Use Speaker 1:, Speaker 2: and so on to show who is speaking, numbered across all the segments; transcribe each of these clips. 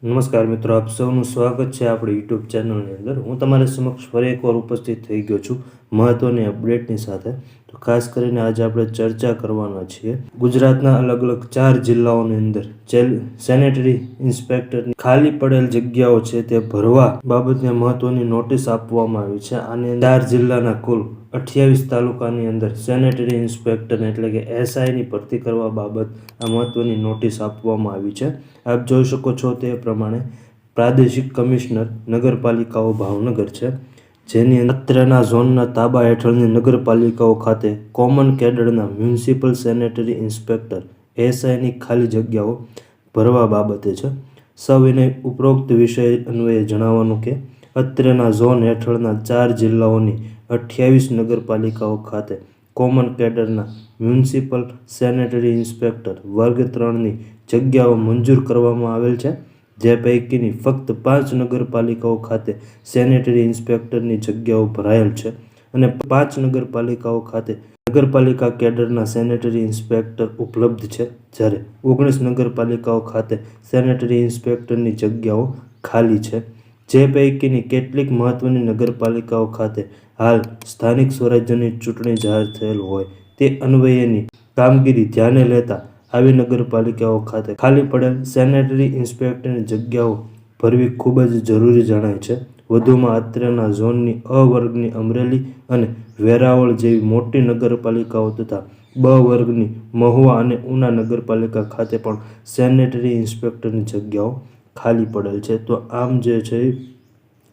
Speaker 1: નમસ્કાર મિત્રો, આપ સૌનું સ્વાગત છે આપણી યુટ્યુબ ચેનલની અંદર. હું તમારી સમક્ષ ફરી એકવાર ઉપસ્થિત થઈ ગયો છું મહત્ત્વની અપડેટની સાથે. તો ખાસ કરીને આજે આપણે ચર્ચા કરવાના છીએ ગુજરાતના અલગ અલગ 4 જિલ્લાઓની અંદર સેનેટરી ઇન્સ્પેક્ટરની ખાલી પડેલ જગ્યાઓ છે તે ભરવા બાબતને મહત્ત્વની નોટિસ આપવામાં આવી છે. આની 4 જિલ્લાના કુલ 28 તાલુકાની અંદર સેનેટરી ઇન્સ્પેક્ટર એટલે કે એસઆઈની ભરતી કરવા બાબત આ મહત્ત્વની નોટિસ આપવામાં આવી છે. આપ જોઈ શકો છો તે પ્રમાણે પ્રાદેશિક કમિશનર નગરપાલિકાઓ ભાવનગર છે, જેની અત્રેના ઝોનના તાબા હેઠળની નગરપાલિકાઓ ખાતે કોમન કેડરના મ્યુનિસિપલ સેનેટરી ઇન્સ્પેક્ટર એસઆઈની ખાલી જગ્યાઓ ભરવા બાબતે છે. સવિનય ઉપરોક્ત વિષય અન્વયે જણાવવાનું કે અત્રેના ઝોન હેઠળના 4 જિલ્લાઓની 28 નગરપાલિકાઓ ખાતે કોમન કેડરના મ્યુનિસિપલ સેનેટરી ઇન્સ્પેક્ટર વર્ગ 3ની જગ્યાઓ મંજૂર કરવામાં આવેલ છે. જે પૈકીની ફક્ત 5 નગરપાલિકાઓ ખાતે સેનેટરી ઇન્સ્પેક્ટરની જગ્યાઓ ભરાયેલ છે અને 5 નગરપાલિકાઓ ખાતે નગરપાલિકા કેડરના સેનેટરી ઇન્સ્પેક્ટર ઉપલબ્ધ છે, જ્યારે 19 નગરપાલિકાઓ ખાતે સેનેટરી ઇન્સ્પેક્ટરની જગ્યાઓ ખાલી છે. જે પૈકીની કેટલીક મહત્ત્વની નગરપાલિકાઓ ખાતે હાલ સ્થાનિક સ્વરાજ્યની ચૂંટણી જાહેર થયેલ હોય તે અન્વયેની કામગીરી ધ્યાને લેતા આવી નગરપાલિકાઓ ખાતે ખાલી પડેલ સેનેટરી ઇન્સ્પેક્ટરની જગ્યાઓ ભરવી ખૂબ જ જરૂરી જણાય છે. વધુમાં અત્રેના ઝોનની અ વર્ગની અમરેલી અને વેરાવળ જેવી મોટી નગરપાલિકાઓ તથા બ વર્ગની મહુવા અને ઉના નગરપાલિકા ખાતે પણ સેનેટરી ઇન્સ્પેક્ટરની જગ્યાઓ ખાલી પડેલ છે. તો આમ જે છે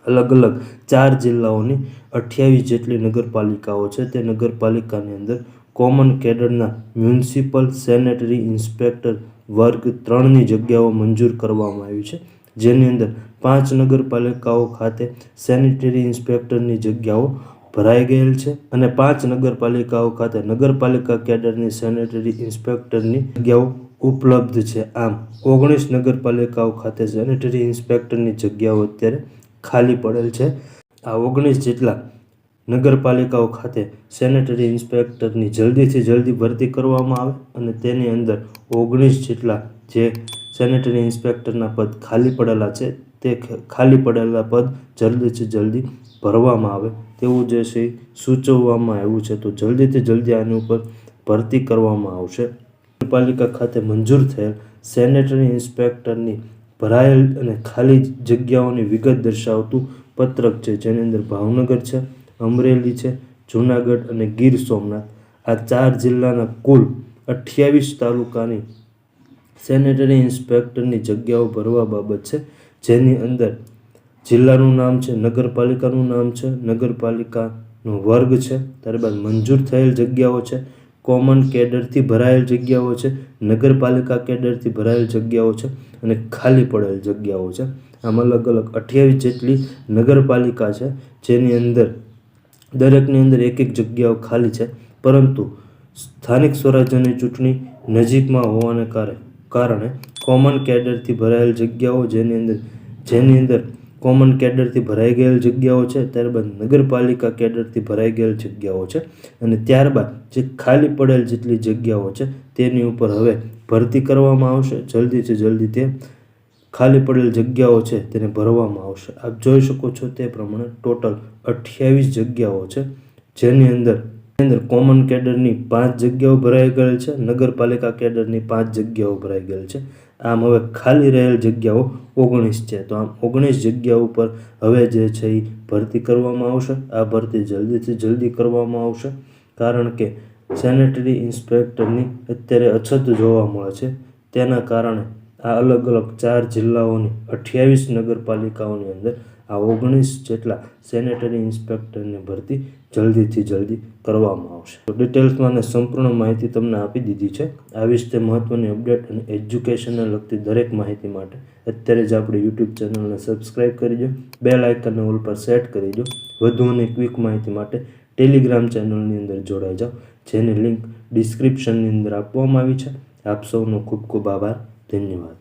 Speaker 1: અલગ અલગ 4 જિલ્લાઓની 28 જેટલી નગરપાલિકાઓ છે તે નગરપાલિકાની અંદર કોમન કેડરના મ્યુનિસિપલ સેનેટરી ઇન્સ્પેક્ટર વર્ગ 3ની જગ્યાઓ મંજૂર કરવામાં આવી છે, જેની અંદર 5 નગરપાલિકાઓ ખાતે સેનેટરી ઇન્સ્પેક્ટરની જગ્યાઓ ભરાઈ ગયેલ છે અને 5 નગરપાલિકાઓ ખાતે નગરપાલિકા કેડરની સેનેટરી ઇન્સ્પેક્ટરની જગ્યાઓ ઉપલબ્ધ છે. આમ 19 નગરપાલિકાઓ ખાતે સેનેટરી ઇન્સ્પેક્ટરની જગ્યાઓ અત્યારે ખાલી પડેલ છે. આ 19 જેટલા નગરપાલિકાઓ ખાતે સેનેટરી ઇન્સ્પેક્ટરની જલ્દીથી જલ્દી ભરતી કરવામાં આવે અને તેની અંદર 19 જેટલા જે સેનેટરી ઇન્સ્પેક્ટરના પદ ખાલી પડેલા છે તે ખાલી પડેલા પદ જલ્દીથી જલ્દી ભરવામાં આવે તેવું જે છે સૂચવવામાં આવ્યું છે. તો જલ્દીથી જલ્દી આની ઉપર ભરતી કરવામાં આવશે. નગરપાલિકા ખાતે મંજૂર થયેલ સેનેટરી ઇન્સ્પેક્ટરની ભરાયેલ અને ખાલી જગ્યાઓની વિગત દર્શાવતું પત્રક છે, જેની અંદર ભાવનગર છે, અમરેલી છે, જૂનાગઢ અને ગીર સોમનાથ આ 4 જિલ્લાના કુલ 28 તાલુકાની સેનેટરી ઇન્સ્પેક્ટરની જગ્યાઓ ભરવા બાબત છે, જેની અંદર જિલ્લાનું નામ છે, નગરપાલિકાનું નામ છે, નગરપાલિકાનો વર્ગ છે, ત્યારબાદ મંજૂર થયેલ જગ્યાઓ છે, કોમન કેડરથી ભરાયેલ જગ્યાઓ છે, નગરપાલિકા કેડરથી ભરાયેલ જગ્યાઓ છે અને ખાલી પડેલ જગ્યાઓ છે. આમ અલગ અલગ 28 જેટલી નગરપાલિકા છે, જેની અંદર દરેકની અંદર એક એક જગ્યાઓ ખાલી છે, પરંતુ સ્થાનિક સ્વરાજ્યની ચૂંટણી નજીકમાં હોવાને કારણે કોમન કેડરથી ભરાયેલ જગ્યાઓ જેની અંદર કોમન કેડરથી ભરાઈ ગયેલ જગ્યાઓ છે, ત્યારબાદ નગરપાલિકા કેડરથી ભરાઈ ગયેલ જગ્યાઓ છે અને ત્યારબાદ જે ખાલી પડેલ જેટલી જગ્યાઓ છે તેની ઉપર હવે ભરતી કરવામાં આવશે. જલ્દીથી જલ્દી તે ખાલી પડેલ જગ્યાઓ છે તેને ભરવામાં આવશે. આપ જોઈ શકો છો તે પ્રમાણે ટોટલ 28 જગ્યાઓ છે, જેની અંદર કોમન કેડરની 5 જગ્યાઓ ભરાઈ ગયેલ છે, નગરપાલિકા કેડરની 5 જગ્યાઓ ભરાઈ ગયેલ છે. આમ હવે ખાલી રહેલ જગ્યાઓ 19 છે. તો આમ 19 જગ્યાઓ ઉપર હવે જે છે એ ભરતી કરવામાં આવશે. આ ભરતી જલ્દીથી જલ્દી કરવામાં આવશે, કારણ કે સેનેટરી ઇન્સ્પેક્ટરની અત્યારે અછત જોવા મળે છે. તેના કારણે આ અલગ અલગ 4 જિલ્લાઓની 28 નગરપાલિકાઓની અંદર આ 19 જેટલા સેનેટરી ઇન્સ્પેક્ટરની ભરતી જલ્દીથી જલ્દી કરવામાં આવશે. તો ડિટેલ્સમાં અને સંપૂર્ણ માહિતી તમને આપી દીધી છે. આવી જ તે મહત્ત્વની અપડેટ અને એજ્યુકેશનને લગતી દરેક માહિતી માટે અત્યારે જ આપણી યુટ્યુબ ચેનલને સબસ્ક્રાઈબ કરી દો, બેલ આઇકનને ઓલ પર સેટ કરી દો. વધુ અને ક્વિક માહિતી માટે ટેલિગ્રામ ચેનલની અંદર જોડાઈ જાઓ, જેની લિંક ડિસ્ક્રિપ્શનની અંદર આપવામાં આવી છે. આપ સૌનો ખૂબ ખૂબ આભાર. ધન્યવાદ.